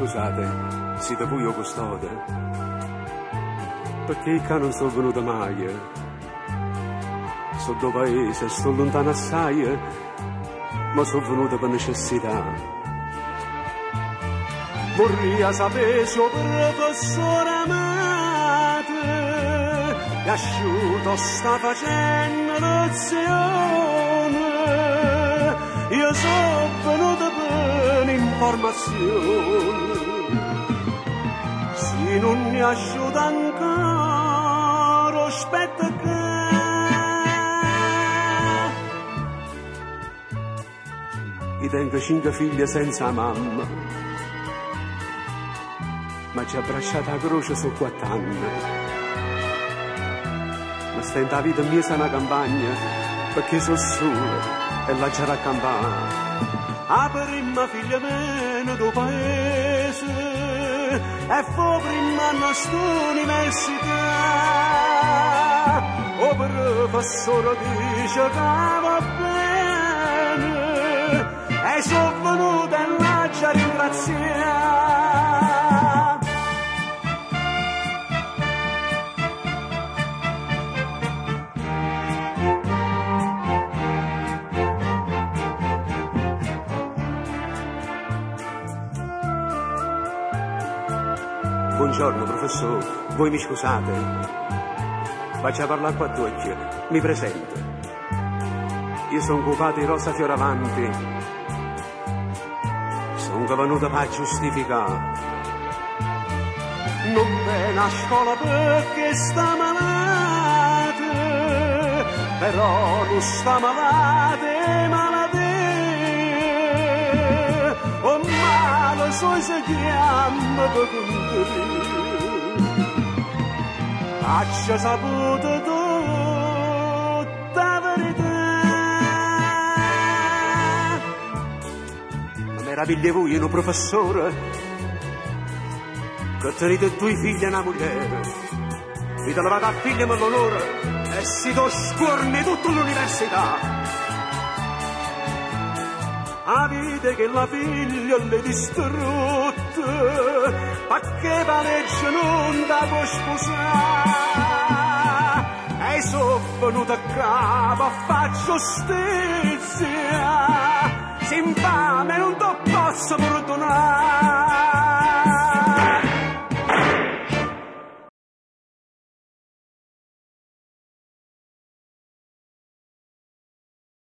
scusate, siete voi o custode? Perché qua non sono venuto mai. Sono do paese, sto lontano assai, ma sono venuto per necessità. Vorrei sapere se il professore amato asciutto sta facendo lezione. Io sono venuto per informazione. Se non mi asciutta ancora, aspetta che io tengo 5 figlie senza mamma, ma ci ha abbracciato a croce su 4 anni. Ma stenta la vita mia sana campagna, perché sono solo e la c'era a campare. La prima figlia meno del paese e fu prima nostra università. Il professore dice che va bene e sono venuta e la ci ringraziare. Buongiorno professore, voi mi scusate? Faccio a parlare qua a tutti, mi presento. Io sono Cupati Rosa Fioravanti, sono venuto per giustificare. Non viene a scuola perché sta malato, però non sta malato, è malato. Oh male, so se chiama per controllo. Faccia saputo tutta verità. Ma meraviglia voi, un professore, che tenete 2 figli e una moglie. Vi levate a figli per l'onore e si do scorni tutta l'università. A vita che la figlia le distrutte, perché pareggia non da può sposare. E sono venuto a capo a fare giustizia, se infame non ti posso perdonare.